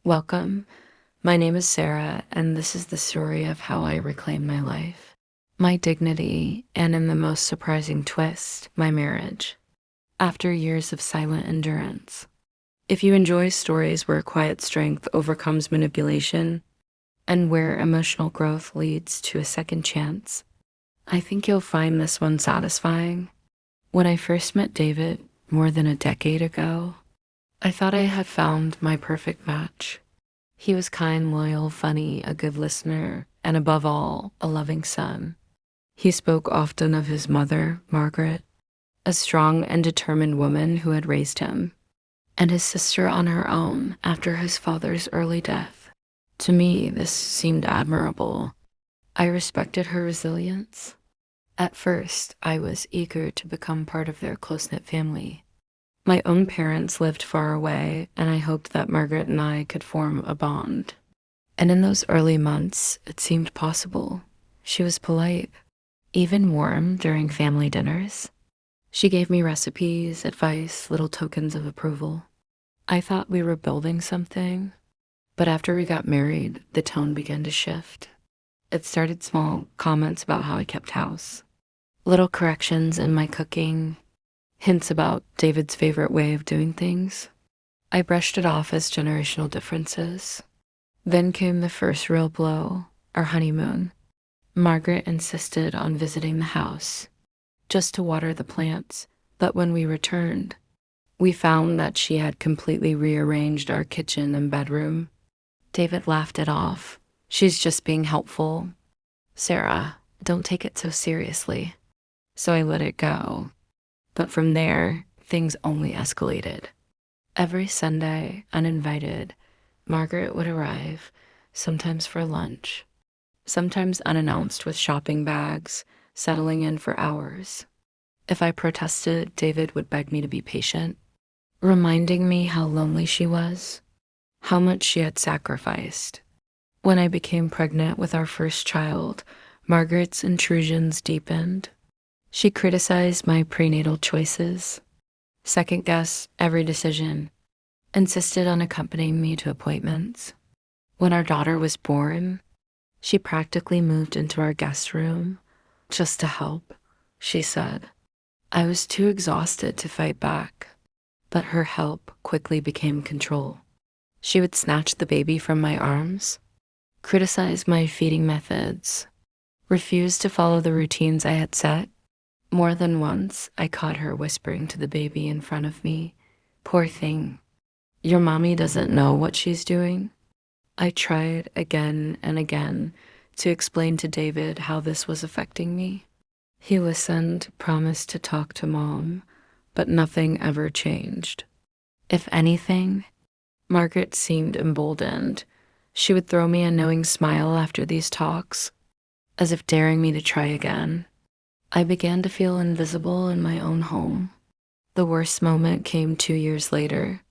Welcome. My name is Sarah, and this is the story of how I reclaimed my life, my dignity, and in the most surprising twist, my marriage, after years of silent endurance. If you enjoy stories where quiet strength overcomes manipulation and where emotional growth leads to a second chance, I think you'll find this one satisfying. When I first met David more than a decade ago, I thought I had found my perfect match. He was kind, loyal, funny, a good listener, and above all, a loving son. He spoke often of his mother, Margaret, a strong and determined woman who had raised him, and his sister on her own after his father's early death. To me, this seemed admirable. I respected her resilience. At first, I was eager to become part of their close-knit family. My own parents lived far away, and I hoped that Margaret and I could form a bond. And in those early months, it seemed possible. She was polite, even warm during family dinners. She gave me recipes, advice, little tokens of approval. I thought we were building something, but after we got married, the tone began to shift. It started small comments about how I kept house, little corrections in my cooking, hints about David's favorite way of doing things. I brushed it off as generational differences. Then came the first real blow, our honeymoon. Margaret insisted on visiting the house, just to water the plants, but when we returned, we found that she had completely rearranged our kitchen and bedroom. David laughed it off. She's just being helpful. Sarah, don't take it so seriously. So I let it go. But from there, things only escalated. Every Sunday, uninvited, Margaret would arrive, sometimes for lunch, sometimes unannounced with shopping bags, settling in for hours. If I protested, David would beg me to be patient, reminding me how lonely she was, how much she had sacrificed. When I became pregnant with our first child, Margaret's intrusions deepened. She criticized my prenatal choices, second-guessed every decision, insisted on accompanying me to appointments. When our daughter was born, she practically moved into our guest room just to help, she said. I was too exhausted to fight back, but her help quickly became control. She would snatch the baby from my arms, criticize my feeding methods, refuse to follow the routines I had set. More than once, I caught her whispering to the baby in front of me, "Poor thing, your mommy doesn't know what she's doing." I tried again and again to explain to David how this was affecting me. He listened, promised to talk to mom, but nothing ever changed. If anything, Margaret seemed emboldened. She would throw me a knowing smile after these talks, as if daring me to try again. I began to feel invisible in my own home. The worst moment came 2 years later,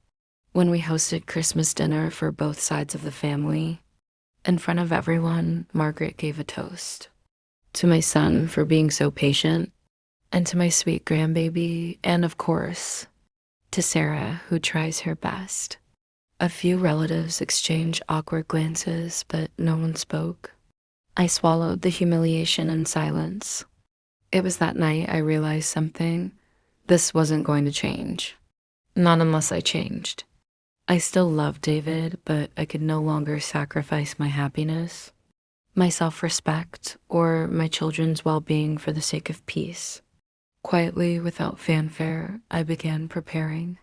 when we hosted Christmas dinner for both sides of the family. In front of everyone, Margaret gave a toast. To my son for being so patient, and to my sweet grandbaby, and of course, to Sarah, who tries her best. A few relatives exchanged awkward glances, but no one spoke. I swallowed the humiliation in silence. It was that night I realized something. This wasn't going to change. Not unless I changed. I still loved David, but I could no longer sacrifice my happiness, my self-respect, or my children's well-being for the sake of peace. Quietly, without fanfare, I began preparing.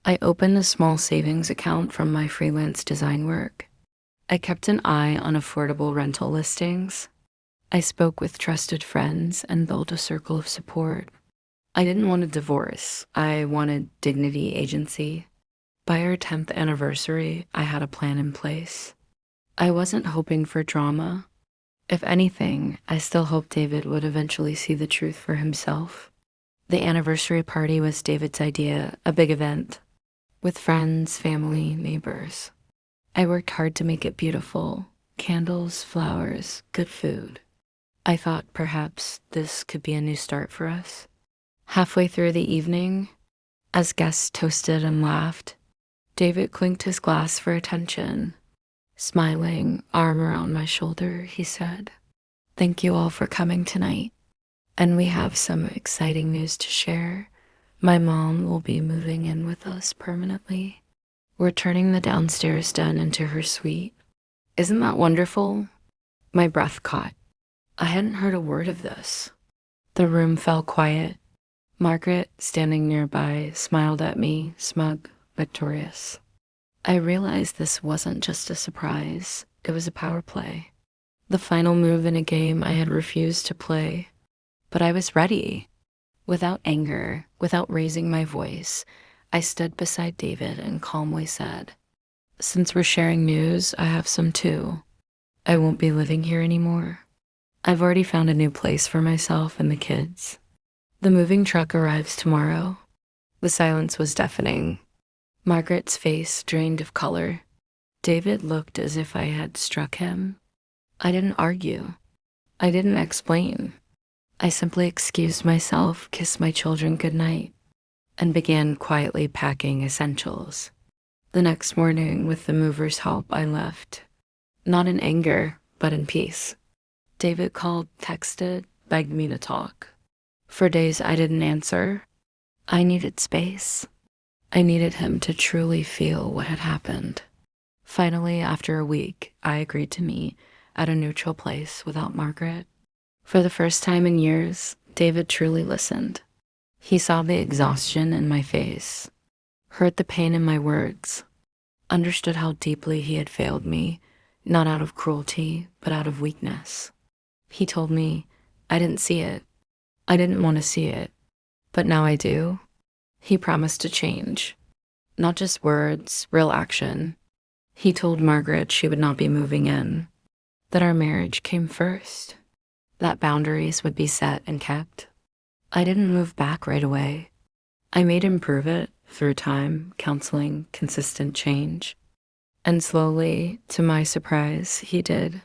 I opened a small savings account from my freelance design work. I kept an eye on affordable rental listings. I spoke with trusted friends and built a circle of support. I didn't want a divorce. I wanted dignity, agency. By our 10th anniversary, I had a plan in place. I wasn't hoping for drama. If anything, I still hoped David would eventually see the truth for himself. The anniversary party was David's idea, a big event, with friends, family, neighbors. I worked hard to make it beautiful. Candles, flowers, good food. I thought perhaps this could be a new start for us. Halfway through the evening, as guests toasted and laughed, David clinked his glass for attention. Smiling, arm around my shoulder, he said, "Thank you all for coming tonight. And we have some exciting news to share. My mom will be moving in with us permanently. We're turning the downstairs den into her suite. Isn't that wonderful?" My breath caught. I hadn't heard a word of this. The room fell quiet. Margaret, standing nearby, smiled at me, smug, victorious. I realized this wasn't just a surprise, it was a power play. The final move in a game I had refused to play. But I was ready. Without anger, without raising my voice, I stood beside David and calmly said, "Since we're sharing news, I have some too. I won't be living here anymore. I've already found a new place for myself and the kids. The moving truck arrives tomorrow." The silence was deafening. Margaret's face drained of color. David looked as if I had struck him. I didn't argue. I didn't explain. I simply excused myself, kissed my children goodnight, and began quietly packing essentials. The next morning, with the mover's help, I left. Not in anger, but in peace. David called, texted, begged me to talk. For days I didn't answer. I needed space. I needed him to truly feel what had happened. Finally, after a week, I agreed to meet at a neutral place without Margaret. For the first time in years, David truly listened. He saw the exhaustion in my face, heard the pain in my words, understood how deeply he had failed me, not out of cruelty, but out of weakness. He told me, "I didn't see it. I didn't want to see it, but now I do." He promised to change. Not just words, real action. He told Margaret she would not be moving in, that our marriage came first, that boundaries would be set and kept. I didn't move back right away. I made him prove it through time, counseling, consistent change. And slowly, to my surprise, he did.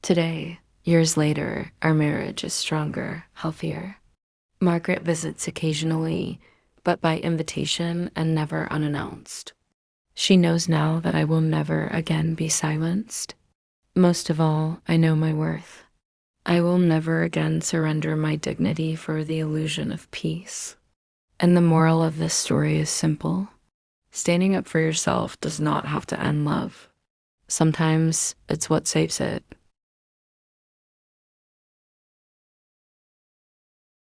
Today, years later, our marriage is stronger, healthier. Margaret visits occasionally, but by invitation and never unannounced. She knows now that I will never again be silenced. Most of all, I know my worth. I will never again surrender my dignity for the illusion of peace. And the moral of this story is simple. Standing up for yourself does not have to end love. Sometimes it's what saves it.